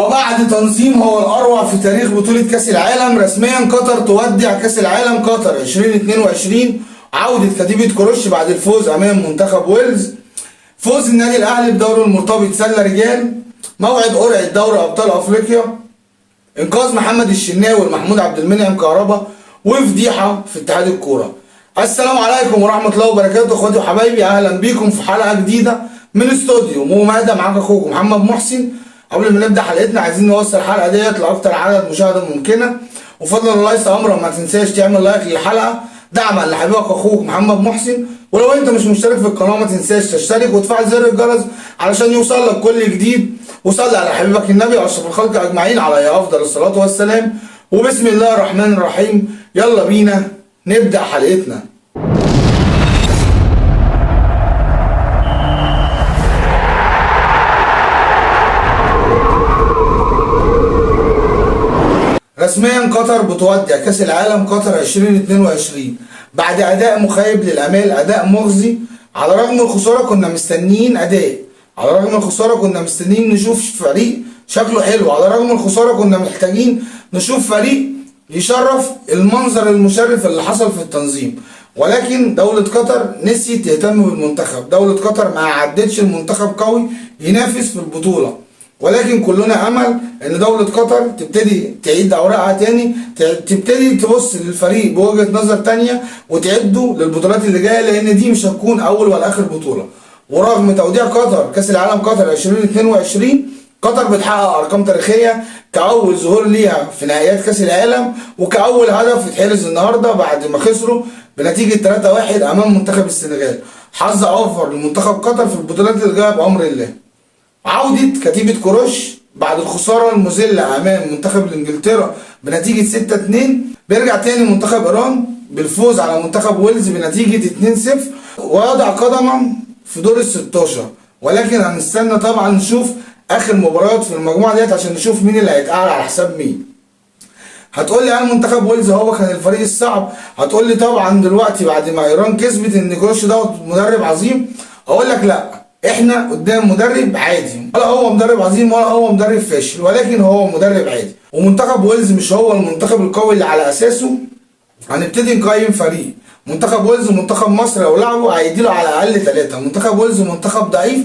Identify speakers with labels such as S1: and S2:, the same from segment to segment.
S1: وبعد تنظيم هو الأروع في تاريخ بطولة كأس العالم، رسميا قطر تودع كأس العالم قطر 2022. عودة كتيبة كروش بعد الفوز أمام منتخب ويلز. فوز النادي الأهلي بدوري المرتبط سلة رجال. موعد قرعة دوري أبطال أفريقيا. إنقاذ محمد الشناوي ومحمود عبد المنعم كهربا. وفضيحة في اتحاد الكورة. السلام عليكم ورحمة الله وبركاته اخواتي وحبايبي، أهلا بيكم في حلقة جديدة من استوديو مهدى. معاك أخوكم محمد محسن. قبل ما نبدا حلقتنا عايزين نوصل الحلقه ديت لاكتر عدد مشاهده ممكنه، وفضل الله ليس امرا ما تنساش تعمل لايك للحلقه دعما لحبيبك اخوك محمد محسن. ولو انت مش مشترك في القناه ما تنساش تشترك وتفعل زر الجرس علشان يوصل لك كل جديد. وصلي على حبيبك النبي واشرف الخلق اجمعين عليه افضل الصلاه والسلام. وبسم الله الرحمن الرحيم، يلا بينا نبدا حلقتنا. رسميا قطر بتودع كاس العالم قطر 2022 بعد اداء مخيب للامال، اداء مخزي. على رغم الخساره كنا مستنيين اداء، على رغم الخساره كنا مستنيين نشوف فريق شكله حلو، على رغم الخساره كنا محتاجين نشوف فريق يشرف المنظر المشرف اللي حصل في التنظيم. ولكن دولة قطر نسيت تهتم بالمنتخب، دولة قطر ما عدتش المنتخب قوي ينافس في البطولة. ولكن كلنا امل ان دولة قطر تبتدي تعيد اوراقها تاني، تبتدي تبص للفريق بوجهة نظر تانية وتعده للبطولات اللي جاية، لان دي مش هتكون اول ولا اخر بطولة. ورغم توديع قطر كاس العالم قطر 2022، قطر بتحقق ارقام تاريخية كاول ظهور ليها في نهائيات كاس العالم، وكاول هدف يتحرز النهارده بعد ما خسروا بنتيجة 3-1 امام منتخب السنغال. حظ اوفر لمنتخب قطر في البطولات اللي جايه بامر الله. عودة كتيبة كروش بعد الخسارة المذلة أمام منتخب إنجلترا بنتيجة 6-2. بيرجع تاني منتخب إيران بالفوز على منتخب ويلز بنتيجة 2-0 ويضع قدما في دور ال16. ولكن هنستنى طبعا نشوف آخر مباريات في المجموعة ديت عشان نشوف مين اللي هيتأهل على حساب مين. هتقول لي هل منتخب ويلز هو كان الفريق الصعب؟ هتقول لي طبعا دلوقتي بعد ما إيران كسبت إن كروش دوت مدرب عظيم. أقول لك لأ، احنا قدام مدرب عادي، ولا هو مدرب عظيم ولا هو مدرب فاشل، ولكن هو مدرب عادي. ومنتخب ويلز مش هو المنتخب القوي اللي على اساسه هنبتدي نقيم فريق. منتخب ويلز ومنتخب مصر لو لعبوا هيديله على الاقل 3. منتخب ويلز منتخب ضعيف،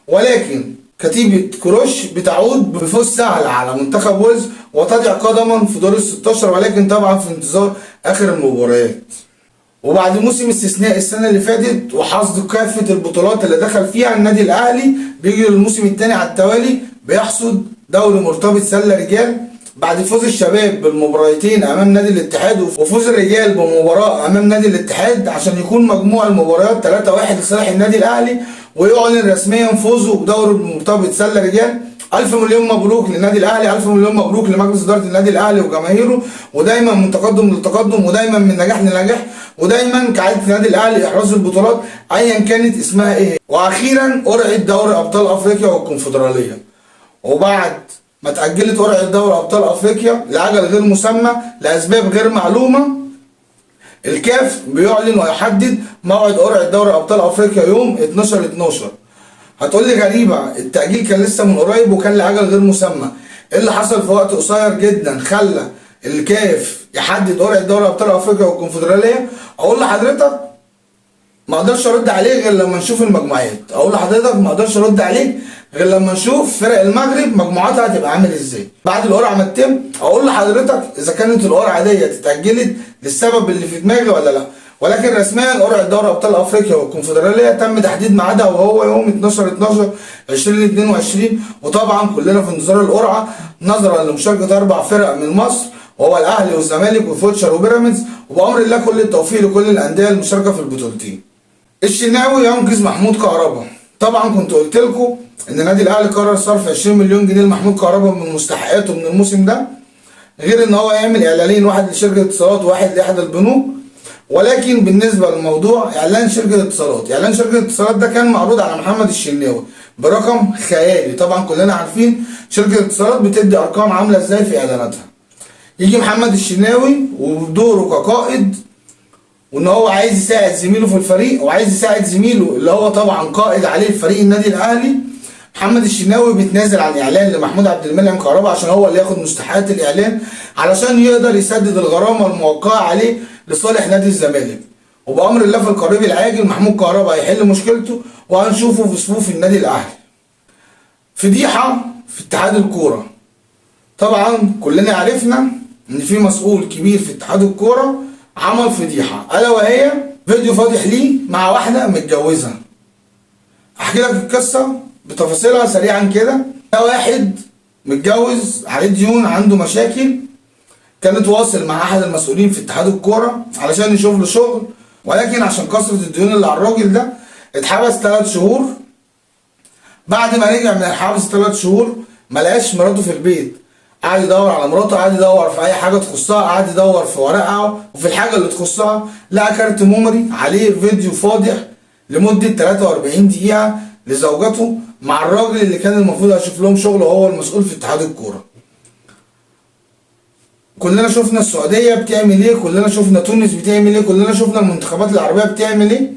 S1: ولكن كتيبة كروش بتعود بفوز سهل على منتخب ويلز وتضع قدما في دور ال16، ولكن طبعا في انتظار اخر المباريات. وبعد موسم استثنائي السنة اللي فاتت وحصد كافة البطولات اللي دخل فيها النادي الأهلي، بيجي للموسم الثاني على التوالي بيحصد دوري مرتبط سلة رجال بعد فوز الشباب بالمباراتين أمام نادي الاتحاد، وفوز الرجال بمباراة أمام نادي الاتحاد عشان يكون مجموع المباريات 3-1 لصالح النادي الأهلي، ويعلن رسميا فوزه بدوري مرتبط سلة رجال. ألف مليون مبروك للنادي الأهلي، ألف مليون مبروك لمجلس إدارة النادي الأهلي وجماهيره، ودايما من تقدم لتقدم، ودايما من نجاح لنجاح، ودايما كعادة النادي الأهلي إحراز البطولات أيا كانت اسمها إيه. وأخيرا قرعة دوري أبطال أفريقيا والكونفدرالية. وبعد ما اتأجلت قرعة دوري أبطال أفريقيا لأجل غير مسمى لأسباب غير معلومة، الكاف بيعلن ويحدد موعد قرعة دوري أبطال أفريقيا يوم 12/12. هتقول لي غريبة، التأجيل كان لسه من قريب وكان لأجل غير مسمى. ايه اللي حصل في وقت قصير جدا خلى الكاف يحدد قرعة دوري أبطال أفريقيا والكونفدرالية؟ أقول لحضرتك ما اقدرش ارد عليك غير لما نشوف المجموعات. اقول لحضرتك ما اقدرش ارد عليك غير لما نشوف فرق المغرب مجموعاتها هتبقى عامل ازاي. بعد القرعه ما تتم اقول لحضرتك اذا كانت القرعه ديت اتاجلت للسبب اللي في دماغي ولا لا. ولكن رسميا قرعه دوري ابطال افريقيا والكونفدراليه تم تحديد ميعادها وهو يوم 12/12/2022. وطبعا كلنا في انتظار القرعه نظرا لمشاركه 4 فرق من مصر، وهو الاهلي والزمالك وفوتشر وبيراميدز. وبامر الله كل التوفيق لكل الانديه المشاركه في البطولتين. الشناوي ينقذ محمود كهربا. طبعا كنت قلت لكم ان النادي الاهلي قرر صرف 20 مليون جنيه لمحمود كهربا من مستحقاته من الموسم ده، غير ان هو يعمل اعلانين، واحد لشركه اتصالات وواحد لاحد البنوك. ولكن بالنسبه للموضوع اعلان شركه اتصالات، اعلان شركه اتصالات ده كان معروض على محمد الشناوي برقم خيالي. طبعا كلنا عارفين شركه اتصالات بتدي ارقام عامله ازاي في اعلاناتها. يجي محمد الشناوي وبدوره كقائد، وان هو عايز يساعد زميله في الفريق وعايز يساعد زميله اللي هو طبعا قائد عليه الفريق النادي الاهلي، محمد الشناوي بيتنازل عن اعلان لمحمود عبد المنعم كهربا عشان هو اللي ياخد مستحقات الاعلان علشان يقدر يسدد الغرامه الموقعه عليه لصالح نادي الزمالك. وبامر الله في القريب العاجل محمود كهربا هيحل مشكلته وهنشوفه في صفوف النادي الاهلي. فضيحه في اتحاد الكوره. طبعا كلنا عرفنا ان في مسؤول كبير في اتحاد الكوره عمل فضيحه، الا وهي فيديو فاضح ليه مع واحده متجوزه. احكي لك القصه بتفاصيلها سريعا كده. ده واحد متجوز عليه ديون، عنده مشاكل، كان اتواصل مع احد المسؤولين في اتحاد الكوره علشان يشوف له شغل، ولكن عشان كثره الديون اللي على الراجل ده اتحبس 3 شهور. بعد ما رجع من الحبس 3 شهور ما لقاش مراته في البيت، قعد يدور على مراته، قعد يدور في اي حاجه تخصها، قعد يدور في ورقها وفي الحاجه اللي تخصها، لقى كارت ميموري عليه فيديو فاضح لمده 43 دقيقه لزوجته مع الراجل اللي كان المفروض هيشوف لهم شغل وهو المسؤول في اتحاد الكوره. كلنا شفنا السعوديه بتعمل ايه، كلنا شفنا تونس بتعمل ايه، كلنا شفنا المنتخبات العربيه بتعمل ايه،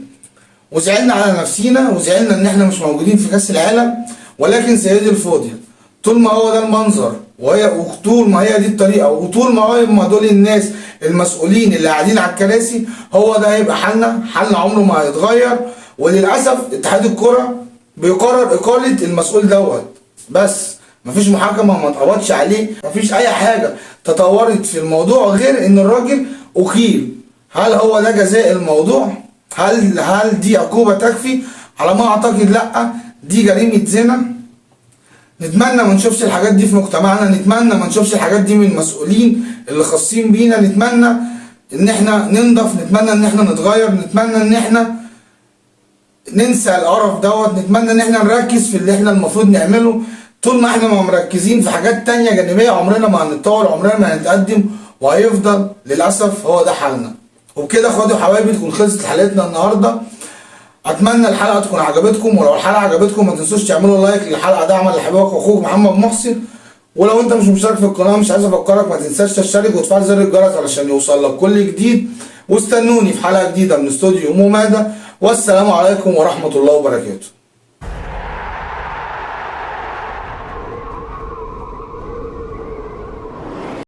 S1: وزعلنا على نفسينا وزعلنا ان احنا مش موجودين في كاس العالم. ولكن سيدي الفاضل، طول ما هو ده المنظر وطول ما هي دي الطريقه وطول ما هم دول الناس المسؤولين اللي قاعدين على الكراسي، هو ده هيبقى حالنا عمره ما هيتغير. وللاسف اتحاد الكره بيقرر اقاله المسؤول دوت بس، مفيش محاكمه ما اتقبضش عليه، مفيش اي حاجه تطورت في الموضوع غير ان الراجل اقيل. هل هو ده جزاء الموضوع؟ هل دي عقوبه تكفي؟ على ما اعتقد لا، دي جريمه زنا. نتمنى ما نشوفش الحاجات دي في مجتمعنا، نتمنى ما نشوفش الحاجات دي من المسؤولين اللي خاصين بينا، نتمنى ان احنا ننضف، نتمنى ان احنا نتغير، نتمنى ان احنا ننسى القرف دوت، نتمنى ان احنا نركز في اللي احنا المفروض نعمله. طول ما احنا ما مركزين في حاجات تانية جانبية عمرنا ما هنتطور، عمرنا ما هنتقدم، وهيفضل للأسف هو ده حالنا. وبكده اخواتي وحبايبي تكون خلصت حلقتنا النهارده. اتمنى الحلقه تكون عجبتكم، ولو الحلقه عجبتكم ما تنسوش تعملوا لايك للحلقه دعما لحبيبك واخوك محمد محسن. ولو انت مش مشترك في القناه مش عايز افكرك ما تنساش تشترك وتفعل زر الجرس علشان يوصل لك كل جديد. واستنوني في حلقه جديده من استوديو ممادة، والسلام عليكم ورحمه الله وبركاته.